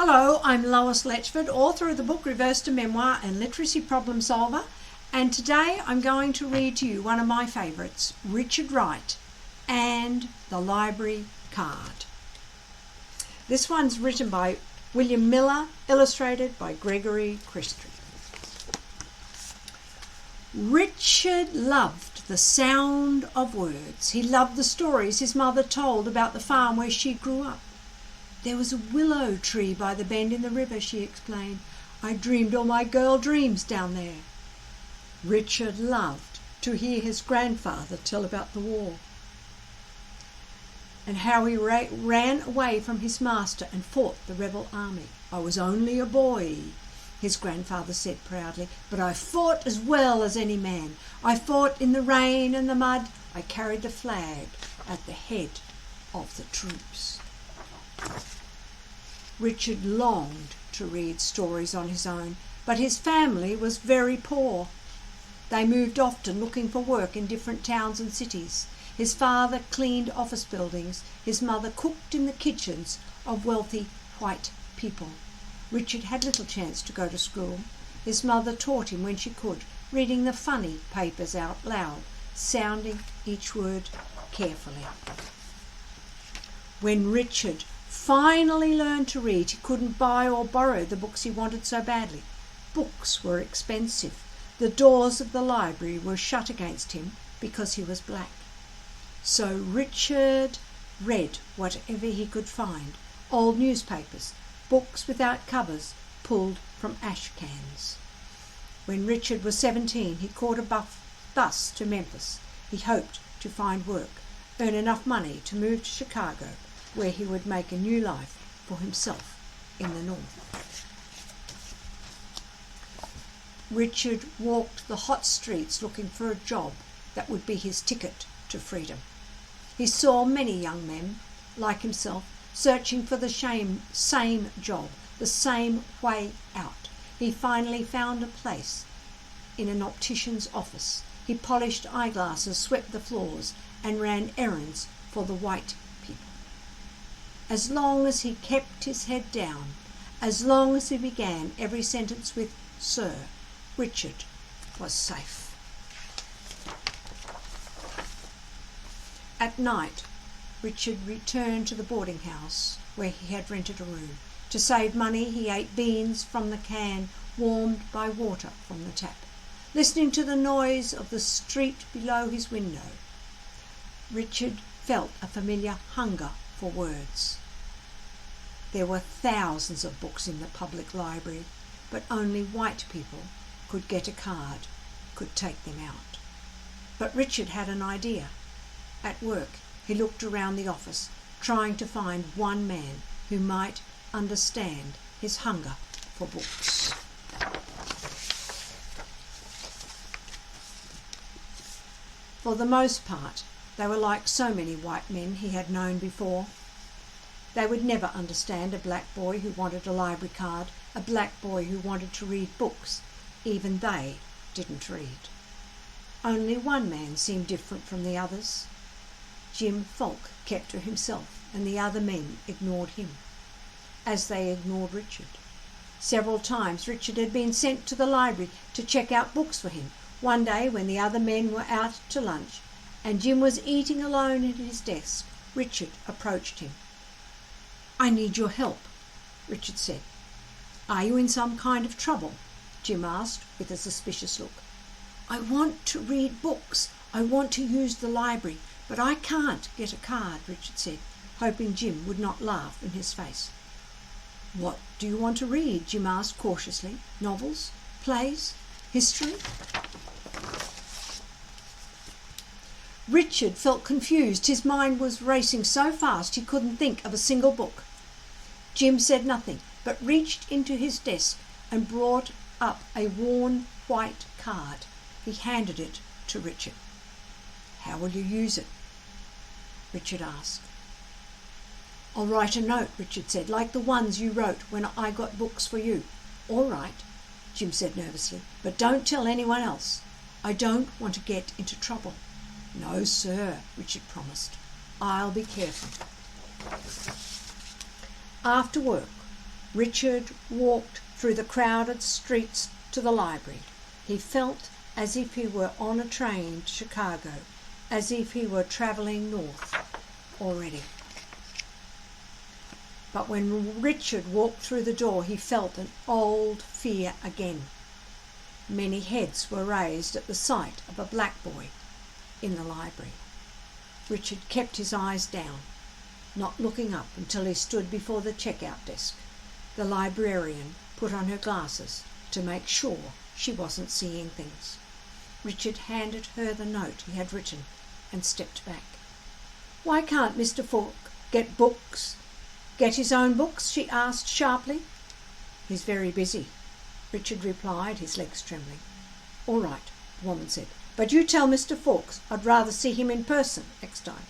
Hello, I'm Lois Letchford, author of the book Reverse to Memoir and Literacy Problem Solver, and today I'm going to read to you one of my favourites, Richard Wright and the Library Card. This one's written by William Miller, illustrated by Gregory Christie. Richard loved the sound of words. He loved the stories his mother told about the farm where she grew up. There was a willow tree by the bend in the river, she explained. I dreamed all my girl dreams down there. Richard loved to hear his grandfather tell about the war and how he ran away from his master and fought the rebel army. I was only a boy, his grandfather said proudly, but I fought as well as any man. I fought in the rain and the mud. I carried the flag at the head of the troops. Richard longed to read stories on his own, but his family was very poor. They moved often looking for work in different towns and cities. His father cleaned office buildings. His mother cooked in the kitchens of wealthy white people. Richard had little chance to go to school. His mother taught him when she could, reading the funny papers out loud, sounding each word carefully. When Richard finally learned to read, he couldn't buy or borrow the books he wanted so badly. Books were expensive. The doors of the library were shut against him because he was black. So Richard read whatever he could find, old newspapers, books without covers pulled from ash cans. When Richard was 17, he caught a bus to Memphis. He hoped to find work, earn enough money to move to Chicago, where he would make a new life for himself in the North. Richard walked the hot streets looking for a job that would be his ticket to freedom. He saw many young men, like himself, searching for the same job, the same way out. He finally found a place in an optician's office. He polished eyeglasses, swept the floors, and ran errands for the white people. As long as he kept his head down, as long as he began every sentence with "Sir," Richard was safe. At night, Richard returned to the boarding house where he had rented a room. To save money, he ate beans from the can, warmed by water from the tap. Listening to the noise of the street below his window, Richard felt a familiar hunger for words. There were thousands of books in the public library, but only white people could get a card, could take them out. But Richard had an idea. At work, he looked around the office, trying to find one man who might understand his hunger for books. For the most part, they were like so many white men he had known before. They would never understand a black boy who wanted a library card, a black boy who wanted to read books. Even they didn't read. Only one man seemed different from the others. Jim Falk kept to himself, and the other men ignored him, as they ignored Richard. Several times Richard had been sent to the library to check out books for him. One day, when the other men were out to lunch and Jim was eating alone at his desk, Richard approached him. I need your help, Richard said. Are you in some kind of trouble? Jim asked with a suspicious look. I want to read books. I want to use the library, but I can't get a card, Richard said, hoping Jim would not laugh in his face. What do you want to read? Jim asked cautiously. Novels? Plays? History? Richard felt confused. His mind was racing so fast he couldn't think of a single book. Jim said nothing, but reached into his desk and brought up a worn white card. He handed it to Richard. How will you use it? Richard asked. I'll write a note, Richard said, like the ones you wrote when I got books for you. All right, Jim said nervously, but don't tell anyone else. I don't want to get into trouble. No, sir, Richard promised. I'll be careful. After work, Richard walked through the crowded streets to the library. He felt as if he were on a train to Chicago, as if he were travelling north already. But when Richard walked through the door, he felt an old fear again. Many heads were raised at the sight of a black boy in the library. Richard kept his eyes down, not looking up until he stood before the checkout desk. The librarian put on her glasses to make sure she wasn't seeing things. Richard handed her the note he had written and stepped back. "Why can't Mr. Falk get his own books?" she asked sharply. "He's very busy," Richard replied, his legs trembling. "All right," the woman said, "but you tell Mr. Fawkes I'd rather see him in person next time."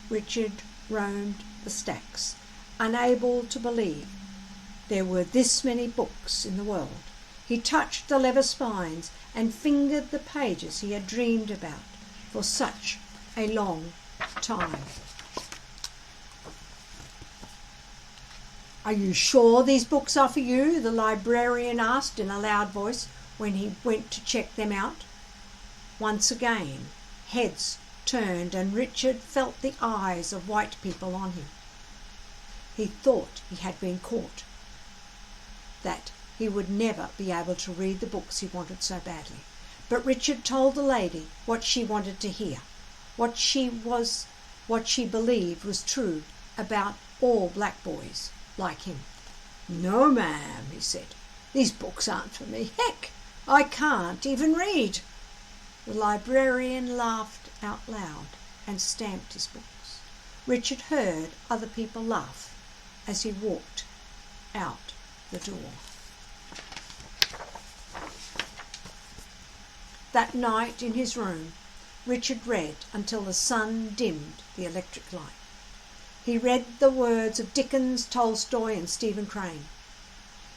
Richard roamed the stacks, unable to believe there were this many books in the world. He touched the leather spines and fingered the pages he had dreamed about for such a long time. "Are you sure these books are for you?" the librarian asked in a loud voice when he went to check them out. Once again, heads turned and Richard felt the eyes of white people on him. He thought he had been caught, that he would never be able to read the books he wanted so badly. But Richard told the lady what she wanted to hear, what she believed was true about all black boys like him. "No, ma'am," he said, "these books aren't for me. Heck, I can't even read." The librarian laughed out loud and stamped his books. Richard heard other people laugh as he walked out the door. That night in his room, Richard read until the sun dimmed the electric light. He read the words of Dickens, Tolstoy and Stephen Crane.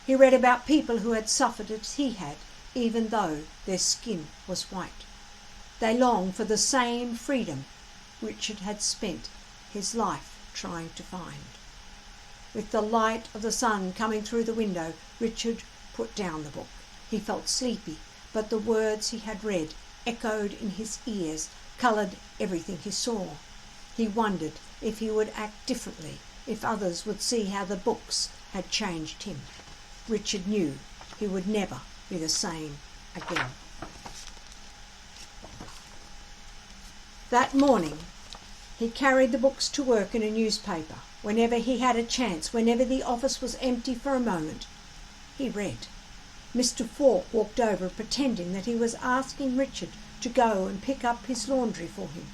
He read about people who had suffered as he had, even though their skin was white. They longed for the same freedom Richard had spent his life trying to find. With the light of the sun coming through the window, Richard put down the book. He felt sleepy, but the words he had read echoed in his ears, coloured everything he saw. He wondered if he would act differently, if others would see how the books had changed him. Richard knew he would never be the same again. That morning, he carried the books to work in a newspaper. Whenever he had a chance, whenever the office was empty for a moment, he read. Mr. Falk walked over, pretending that he was asking Richard to go and pick up his laundry for him.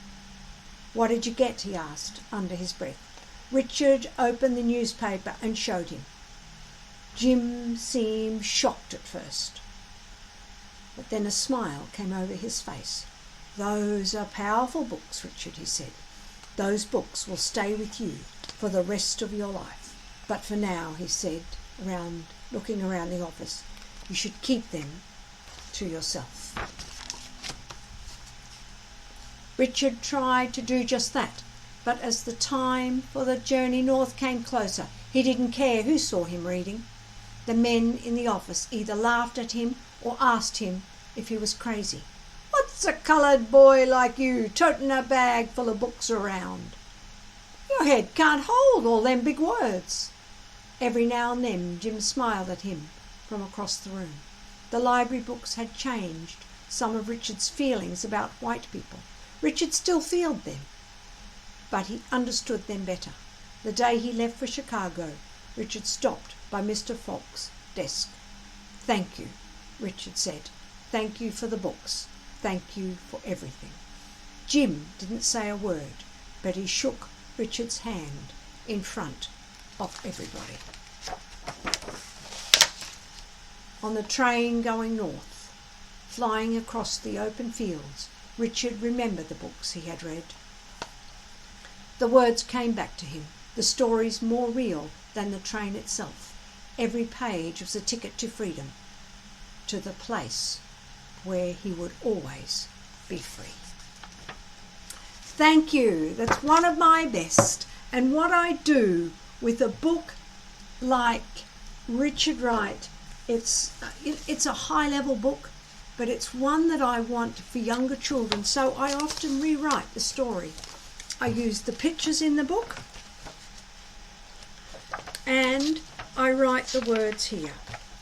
"What did you get?" he asked under his breath. Richard opened the newspaper and showed him. Jim seemed shocked at first, but then a smile came over his face. "Those are powerful books, Richard," he said. "Those books will stay with you for the rest of your life. But for now," he said, looking around the office, "you should keep them to yourself." Richard tried to do just that, but as the time for the journey north came closer, he didn't care who saw him reading. The men in the office either laughed at him or asked him if he was crazy. "What's a coloured boy like you toting a bag full of books around? Your head can't hold all them big words." Every now and then Jim smiled at him from across the room. The library books had changed some of Richard's feelings about white people. Richard still felt them, but he understood them better. The day he left for Chicago, Richard stopped by Mr. Falk's desk. "Thank you," Richard said. "Thank you for the books. Thank you for everything." Jim didn't say a word, but he shook Richard's hand in front of everybody. On the train going north, flying across the open fields, Richard remembered the books he had read. The words came back to him, the stories more real than the train itself. Every page was a ticket to freedom, to the place where he would always be free. Thank you. That's one of my best. And what I do with a book like Richard Wright. It's a high-level book, but it's one that I want for younger children, so I often rewrite the story. I use the pictures in the book and I write the words here,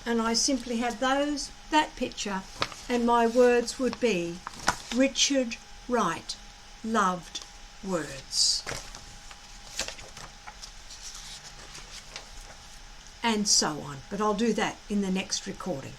and I simply have that picture, and my words would be Richard Wright loved words, and so on. But I'll do that in the next recording.